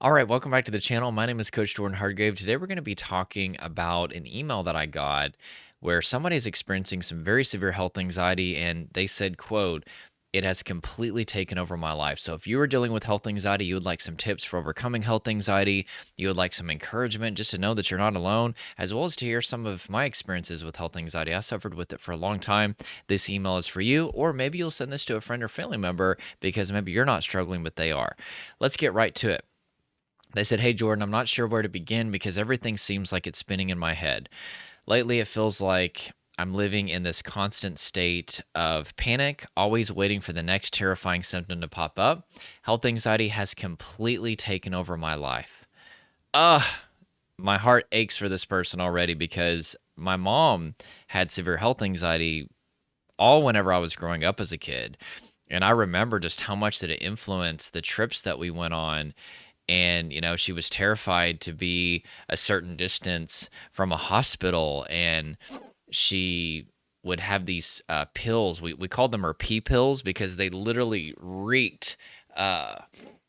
All right, welcome back to the channel. My name is Coach Jordan Hargrave. Today we're going to be talking about an email that I got where somebody is experiencing some very severe health anxiety and they said, quote, "It has completely taken over my life." So if you are dealing with health anxiety, you would like some tips for overcoming health anxiety, you would like some encouragement just to know that you're not alone, as well as to hear some of my experiences with health anxiety. I suffered with it for a long time. This email is for you, or maybe you'll send this to a friend or family member because maybe you're not struggling, but they are. Let's get right to it. They said, "Hey, Jordan, I'm not sure where to begin because everything seems like it's spinning in my head. Lately, it feels like I'm living in this constant state of panic, always waiting for the next terrifying symptom to pop up. Health anxiety has completely taken over my life." Ugh, my heart aches for this person already because my mom had severe health anxiety all whenever I was growing up as a kid. And I remember just how much that it influenced the trips that we went on. And, she was terrified to be a certain distance from a hospital. And she would have these pills. We called them her pee pills because they literally reeked uh,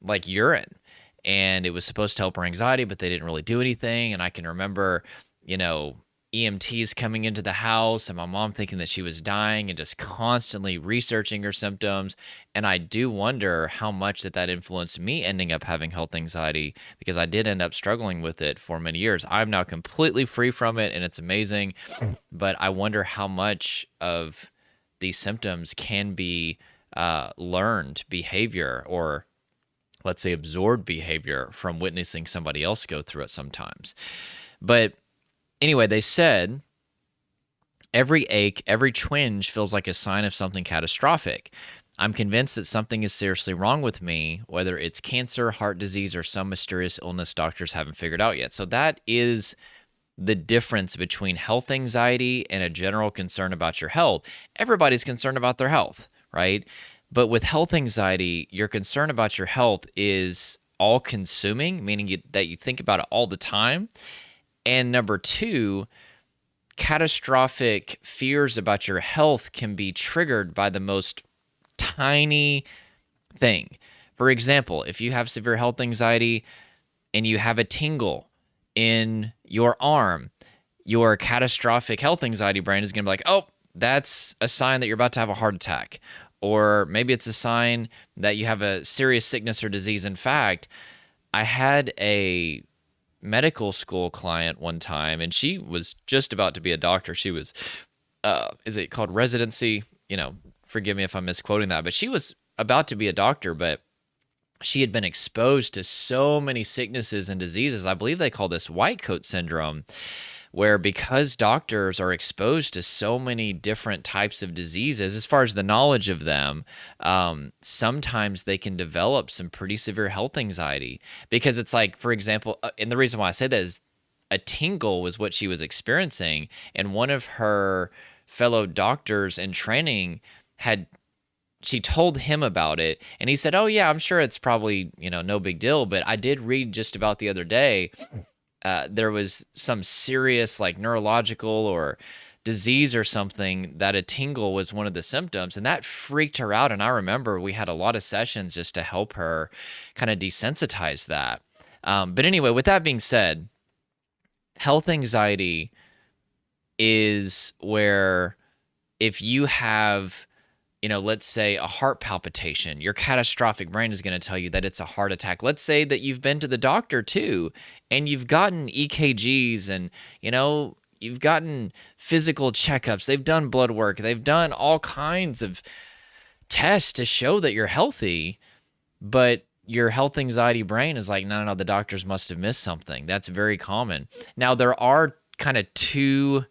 like urine. And it was supposed to help her anxiety, but they didn't really do anything. And I can remember, you know, EMTs coming into the house and my mom thinking that she was dying and just constantly researching her symptoms. And I do wonder how much that influenced me ending up having health anxiety because I did end up struggling with it for many years. I'm now completely free from it and it's amazing. But I wonder how much of these symptoms can be learned behavior, or let's say absorbed behavior from witnessing somebody else go through it sometimes. But anyway, they said every ache, every twinge feels like a sign of something catastrophic. I'm convinced that something is seriously wrong with me, whether it's cancer, heart disease, or some mysterious illness doctors haven't figured out yet. So that is the difference between health anxiety and a general concern about your health. Everybody's concerned about their health, right? But with health anxiety, your concern about your health is all consuming, meaning that you think about it all the time. And number two, catastrophic fears about your health can be triggered by the most tiny thing. For example, if you have severe health anxiety and you have a tingle in your arm, your catastrophic health anxiety brain is going to be like, "Oh, that's a sign that you're about to have a heart attack." Or maybe it's a sign that you have a serious sickness or disease. In fact, I had a medical school client one time, and she was just about to be a doctor. She was, is it called residency? Forgive me if I'm misquoting that, but she was about to be a doctor, but she had been exposed to so many sicknesses and diseases. I believe they call this white coat syndrome, where because doctors are exposed to so many different types of diseases, as far as the knowledge of them, sometimes they can develop some pretty severe health anxiety. Because it's like, for example, and the reason why I say that is a tingle was what she was experiencing. And one of her fellow doctors in training she told him about it, and he said, "Oh yeah, I'm sure it's probably, no big deal, but I did read just about the other day there was some serious like neurological or disease or something that a tingle was one of the symptoms," and that freaked her out. And I remember we had a lot of sessions just to help her kind of desensitize that. But anyway, with that being said, health anxiety is where if you have, let's say a heart palpitation, your catastrophic brain is going to tell you that it's a heart attack. Let's say that you've been to the doctor too, and you've gotten EKGs and, you've gotten physical checkups. They've done blood work. They've done all kinds of tests to show that you're healthy, but your health anxiety brain is like, no, the doctors must have missed something. That's very common. Now, there are kind of two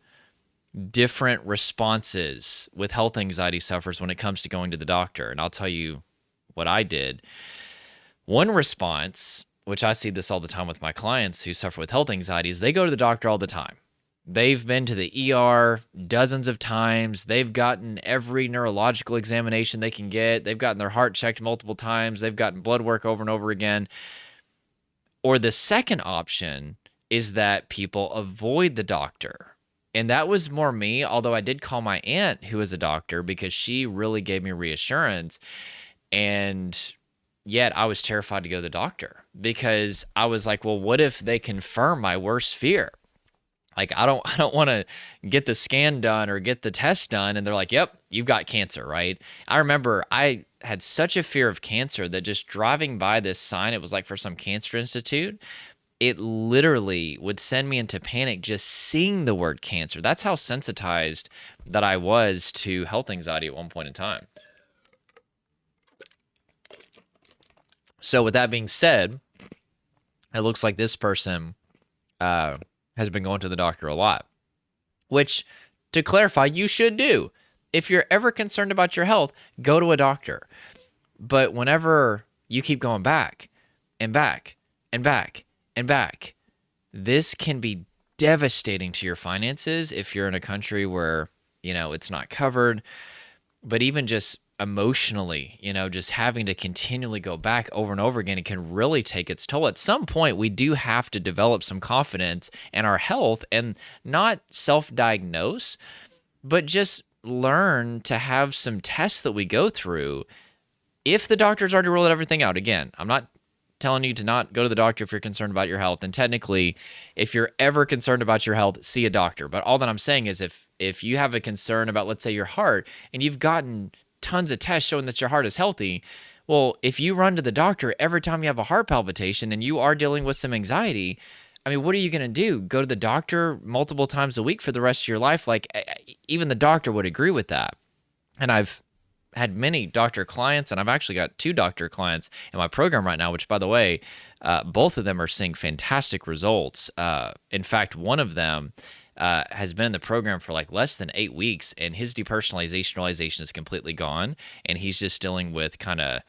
different responses with health anxiety sufferers when it comes to going to the doctor. And I'll tell you what I did. One response, which I see this all the time with my clients who suffer with health anxiety, is they go to the doctor all the time. They've been to the ER dozens of times. They've gotten every neurological examination they can get. They've gotten their heart checked multiple times. They've gotten blood work over and over again. Or the second option is that people avoid the doctor. And that was more me, although I did call my aunt, who is a doctor, because she really gave me reassurance. And Yet I was terrified to go to the doctor because I was like, well, what if they confirm my worst fear? Like I don't want to get the scan done or get the test done and they're like, "Yep, you've got cancer," right? I remember I had such a fear of cancer that just driving by this sign, it was like for some cancer institute, it literally would send me into panic just seeing the word cancer. That's how sensitized that I was to health anxiety at one point in time. So with that being said, it looks like this person has been going to the doctor a lot, which, to clarify, you should do. If you're ever concerned about your health, go to a doctor. But whenever you keep going back and back and back and back, this can be devastating to your finances if you're in a country where, it's not covered. But even just emotionally, just having to continually go back over and over again, it can really take its toll. At some point, we do have to develop some confidence in our health and not self-diagnose, but just learn to have some tests that we go through. If the doctor's already ruled everything out, again, I'm not telling you to not go to the doctor if you're concerned about your health. And technically, if you're ever concerned about your health, see a doctor. But all that I'm saying is if you have a concern about, let's say, your heart, and you've gotten tons of tests showing that your heart is healthy, well, if you run to the doctor every time you have a heart palpitation and you are dealing with some anxiety, I mean, what are you going to do? Go to the doctor multiple times a week for the rest of your life? Like, even the doctor would agree with that. And I've had many doctor clients, and I've actually got 2 doctor clients in my program right now, which, by the way, both of them are seeing fantastic results. In fact, one of them has been in the program for like less than 8 weeks, and his depersonalization realization is completely gone, and he's just dealing with kind of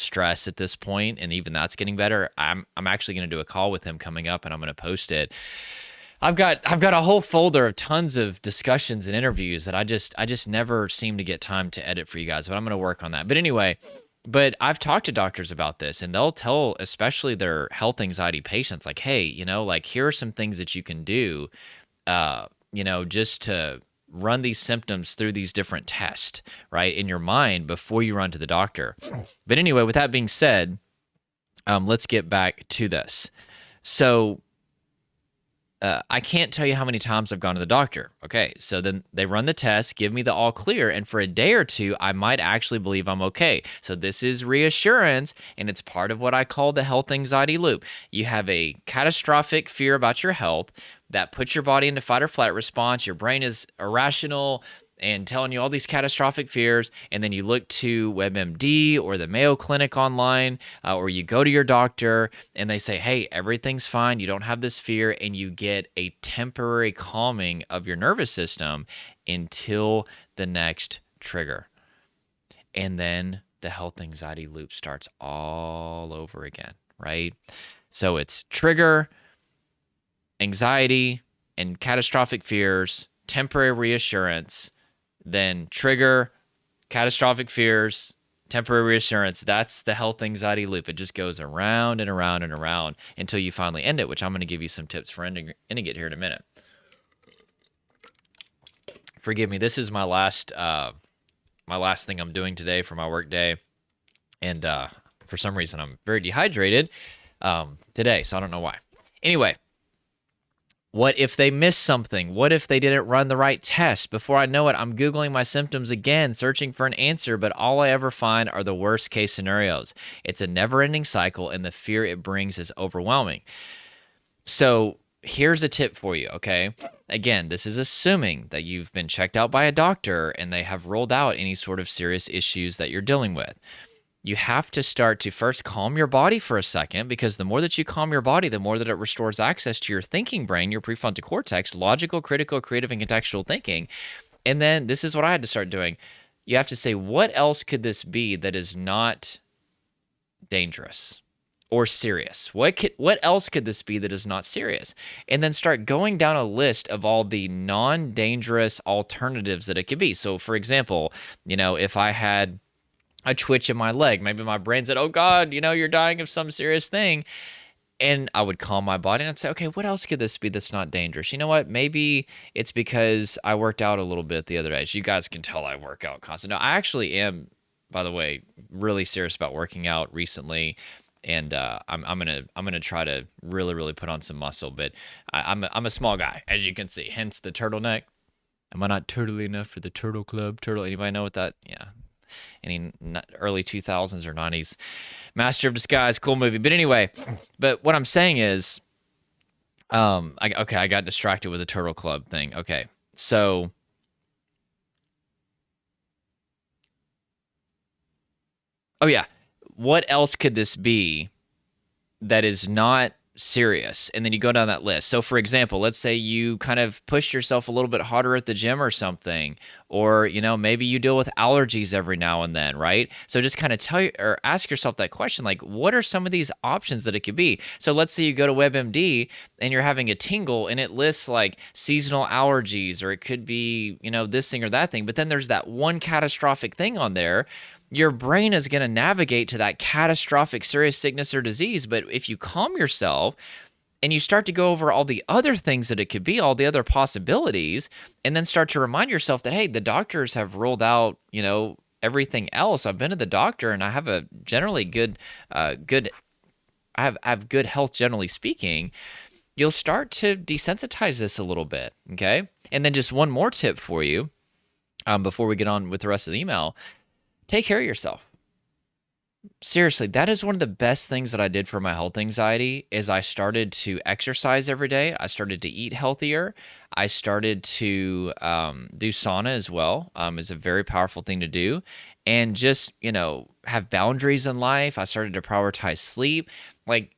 stress at this point, and even that's getting better. I'm actually going to do a call with him coming up, and I'm going to post it. I've got a whole folder of tons of discussions and interviews that I just never seem to get time to edit for you guys, but I'm going to work on that. But anyway, I've talked to doctors about this, and they'll tell especially their health anxiety patients, like, hey, like, here are some things that you can do, just to run these symptoms through these different tests, right, in your mind before you run to the doctor. But anyway, with that being said, let's get back to this. So I can't tell you how many times I've gone to the doctor. Okay, so then they run the test, give me the all clear, and for a day or two, I might actually believe I'm okay. So this is reassurance, and it's part of what I call the health anxiety loop. You have a catastrophic fear about your health that puts your body into fight or flight response. Your brain is irrational and telling you all these catastrophic fears, and then you look to WebMD or the Mayo Clinic online, or you go to your doctor, and they say, hey, everything's fine, you don't have this fear, and you get a temporary calming of your nervous system until the next trigger. And then the health anxiety loop starts all over again, right? So it's trigger, anxiety, and catastrophic fears, temporary reassurance, then trigger, catastrophic fears, temporary reassurance. That's the health anxiety loop. It just goes around and around and around until you finally end it, which I'm going to give you some tips for ending it here in a minute. Forgive me. This is my last thing I'm doing today for my work day. And for some reason, I'm very dehydrated today, so I don't know why. Anyway, what if they missed something? What if they didn't run the right test? Before I know it, I'm Googling my symptoms again, searching for an answer, but all I ever find are the worst case scenarios. It's a never-ending cycle, and the fear it brings is overwhelming. So here's a tip for you, okay? Again, this is assuming that you've been checked out by a doctor and they have ruled out any sort of serious issues that you're dealing with. You have to start to first calm your body for a second, because the more that you calm your body, the more that it restores access to your thinking brain, your prefrontal cortex, logical, critical, creative, and contextual thinking. And then this is what I had to start doing. You have to say, what else could this be that is not dangerous or serious? What else could this be that is not serious? And then start going down a list of all the non-dangerous alternatives that it could be. So for example, if I had a twitch in my leg, maybe my brain said, oh God, you're dying of some serious thing. And I would calm my body and I'd say, okay, what else could this be that's not dangerous? You know what? Maybe it's because I worked out a little bit the other day. As you guys can tell, I work out constantly. No, I actually am by the way, really serious about working out recently, and I'm gonna try to really put on some muscle. But I'm a small guy, as you can see, hence the turtleneck. Am I not turtly enough for the turtle club? Turtle? Anybody know what that? Yeah, any early 2000s or 90s Master of Disguise, cool movie. But anyway, but what I'm saying is, I got distracted with the Turtle Club thing. Okay, so oh yeah, what else could this be that is not serious? And then you go down that list. So for example, let's say you kind of pushed yourself a little bit harder at the gym or something, or maybe you deal with allergies every now and then, right? So just kind of tell you or ask yourself that question, like, what are some of these options that it could be? So let's say you go to WebMD and you're having a tingle and it lists like seasonal allergies, or it could be, this thing or that thing, but then there's that one catastrophic thing on there. Your brain is going to navigate to that catastrophic serious sickness or disease. But if you calm yourself and you start to go over all the other things that it could be, all the other possibilities, and then start to remind yourself that, hey, the doctors have ruled out, everything else. I've been to the doctor and I have a generally I have good health, generally speaking. You'll start to desensitize this a little bit. Okay. And then just one more tip for you before we get on with the rest of the email. Take care of yourself. Seriously, that is one of the best things that I did for my health anxiety is I started to exercise every day. I started to eat healthier. I started to do sauna as well. Is a very powerful thing to do. And just, have boundaries in life. I started to prioritize sleep. Like,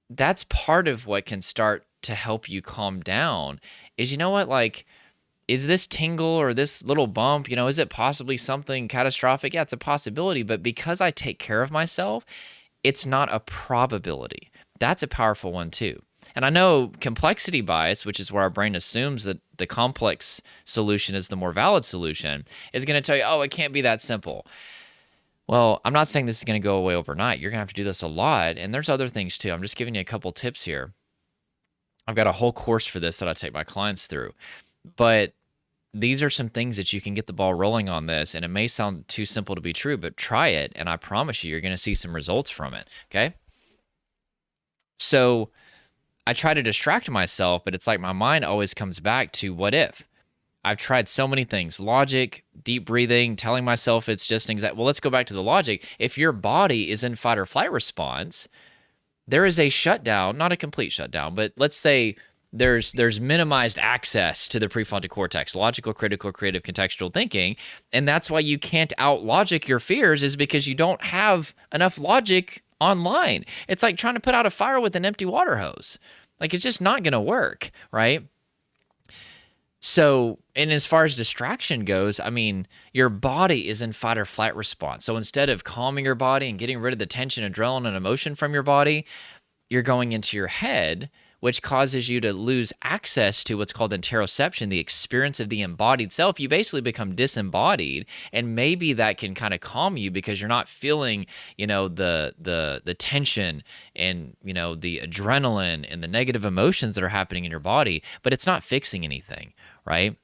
that's part of what can start to help you calm down is, what, like, is this tingle or this little bump, is it possibly something catastrophic? Yeah, it's a possibility, but because I take care of myself, it's not a probability. That's a powerful one too. And I know complexity bias, which is where our brain assumes that the complex solution is the more valid solution, is going to tell you, oh, it can't be that simple. Well, I'm not saying this is going to go away overnight. You're going to have to do this a lot. And there's other things too. I'm just giving you a couple tips here. I've got a whole course for this that I take my clients through. But these are some things that you can get the ball rolling on this, and it may sound too simple to be true, but try it, and I promise you're going to see some results from it, okay? So I try to distract myself, but it's like my mind always comes back to what if? I've tried so many things, logic, deep breathing, telling myself it's just anxiety. Well, let's go back to the logic. If your body is in fight or flight response, there is a shutdown, not a complete shutdown, but let's say there's minimized access to the prefrontal cortex, logical, critical, creative, contextual thinking. And that's why you can't out logic your fears, is because you don't have enough logic online. It's like trying to put out a fire with an empty water hose. Like, it's just not going to work, right? So, and as far as distraction goes, I mean, your body is in fight or flight response. So instead of calming your body and getting rid of the tension, adrenaline, and emotion from your body, you're going into your head, which causes you to lose access to what's called interoception, the experience of the embodied self. You basically become disembodied, and maybe that can kind of calm you because you're not feeling, the tension and, the adrenaline and the negative emotions that are happening in your body, but it's not fixing anything, right?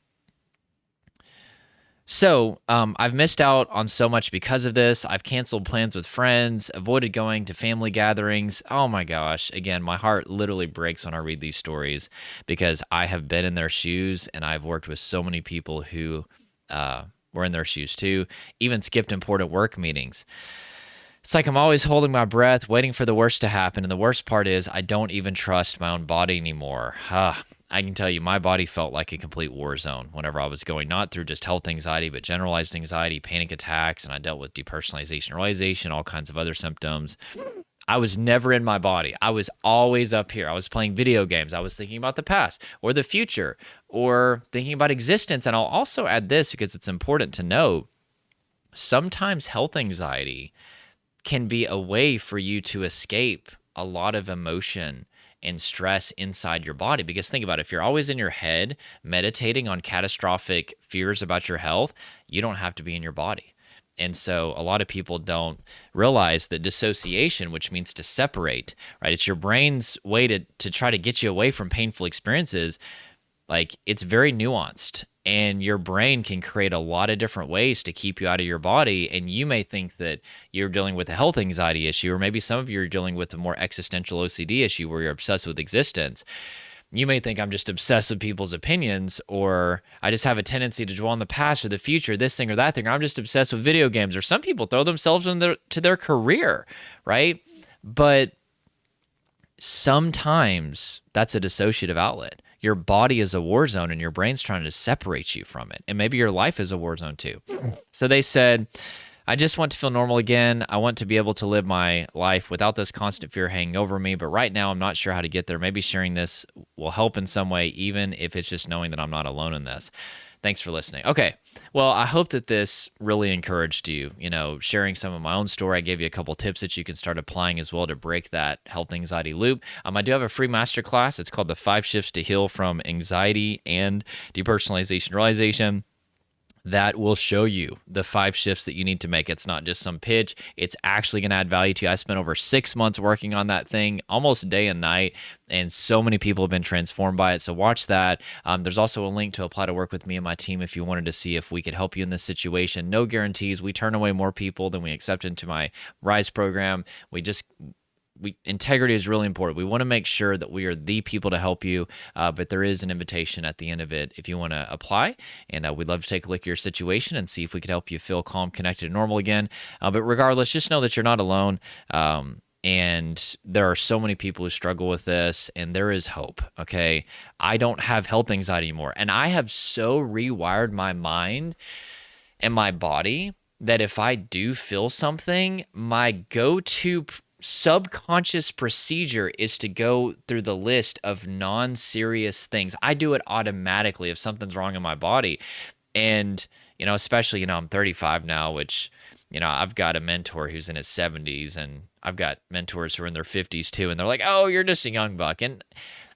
So I've missed out on so much because of this. I've canceled plans with friends, avoided going to family gatherings. Oh my gosh. Again, my heart literally breaks when I read these stories because I have been in their shoes, and I've worked with so many people who were in their shoes too, even skipped important work meetings. It's like I'm always holding my breath, waiting for the worst to happen. And the worst part is I don't even trust my own body anymore. I can tell you my body felt like a complete war zone whenever I was going, not through just health anxiety, but generalized anxiety, panic attacks, and I dealt with depersonalization, realization, all kinds of other symptoms. I was never in my body. I was always up here. I was playing video games. I was thinking about the past or the future or thinking about existence. And I'll also add this because it's important to know. Sometimes health anxiety can be a way for you to escape a lot of emotion and stress inside your body. Because think about it, if you're always in your head meditating on catastrophic fears about your health, you don't have to be in your body. And so a lot of people don't realize that dissociation, which means to separate, right? It's your brain's way to try to get you away from painful experiences. Like, it's very nuanced, and your brain can create a lot of different ways to keep you out of your body. And you may think that you're dealing with a health anxiety issue, or maybe some of you are dealing with a more existential OCD issue where you're obsessed with existence. You may think I'm just obsessed with people's opinions, or I just have a tendency to dwell on the past or the future, this thing or that thing. Or I'm just obsessed with video games, or some people throw themselves into their career, right? But sometimes that's a dissociative outlet. Your body is a war zone and your brain's trying to separate you from it. And maybe your life is a war zone too. So they said, I just want to feel normal again. I want to be able to live my life without this constant fear hanging over me. But right now, I'm not sure how to get there. Maybe sharing this will help in some way, even if it's just knowing that I'm not alone in this. Thanks for listening. Okay. Well, I hope that this really encouraged you, sharing some of my own story. I gave you a couple tips that you can start applying as well to break that health anxiety loop. I do have a free masterclass. It's called the 5 Shifts to Heal from Anxiety and Depersonalization Realization. That will show you the 5 shifts that you need to make. It's not just some pitch. It's actually going to add value to you. I spent over 6 months working on that thing, almost day and night, and so many people have been transformed by it. So watch that. There's also a link to apply to work with me and my team if you wanted to see if we could help you in this situation. No guarantees. We turn away more people than we accept into my RISE program. Integrity is really important. We want to make sure that we are the people to help you, but there is an invitation at the end of it if you want to apply, and we'd love to take a look at your situation and see if we could help you feel calm, connected, and normal again. But regardless, just know that you're not alone, and there are so many people who struggle with this, and there is hope, okay? I don't have health anxiety anymore, and I have so rewired my mind and my body that if I do feel something, my go-to subconscious procedure is to go through the list of non-serious things. I do it automatically if something's wrong in my body. And, especially, I'm 35 now, which, I've got a mentor who's in his 70s, and I've got mentors who are in their 50s too. And they're like, oh, you're just a young buck. And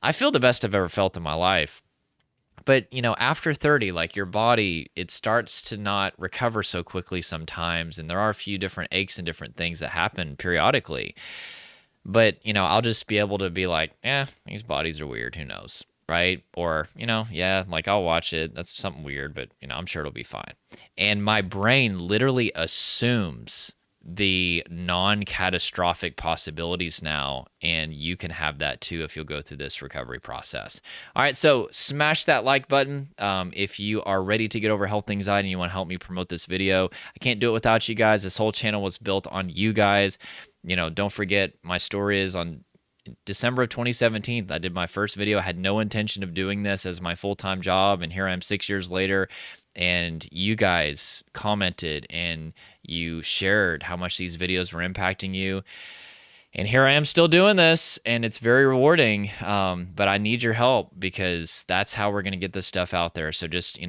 I feel the best I've ever felt in my life. But, after 30, like, your body, it starts to not recover so quickly sometimes. And there are a few different aches and different things that happen periodically. But, I'll just be able to be like, these bodies are weird. Who knows? Right? Or, like, I'll watch it. That's something weird, but, I'm sure it'll be fine. And my brain literally assumes the non-catastrophic possibilities now, and you can have that too if you'll go through this recovery process. All right, so smash that like button if you are ready to get over health anxiety and you want to help me promote this video. I can't do it without you guys. This whole channel was built on you guys. Don't forget, my story is on December of 2017. I did my first video. I had no intention of doing this as my full-time job, and here I am 6 years later. And you guys commented and you shared how much these videos were impacting you. And here I am still doing this, and it's very rewarding. But I need your help because that's how we're going to get this stuff out there. So just,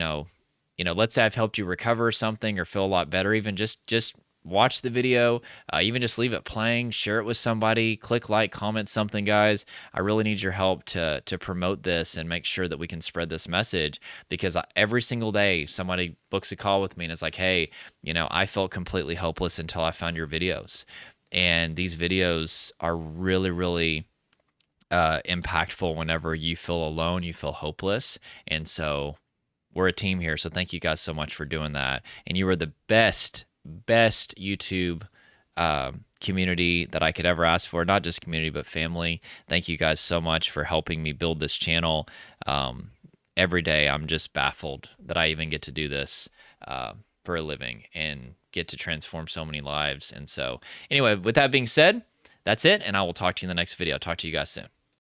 let's say I've helped you recover something or feel a lot better. Even just watch the video, even just leave it playing, share it with somebody, click like, comment something, guys. I really need your help to promote this and make sure that we can spread this message, because every single day somebody books a call with me and it's like, hey, I felt completely hopeless until I found your videos. And these videos are really, really impactful whenever you feel alone, you feel hopeless. And so we're a team here. So thank you guys so much for doing that. And you are the best YouTube community that I could ever ask for. Not just community, but family. Thank you guys so much for helping me build this channel. Every day I'm just baffled that I even get to do this for a living and get to transform so many lives. And so anyway, with that being said, that's it, and I will talk to you in the next video. I'll talk to you guys soon.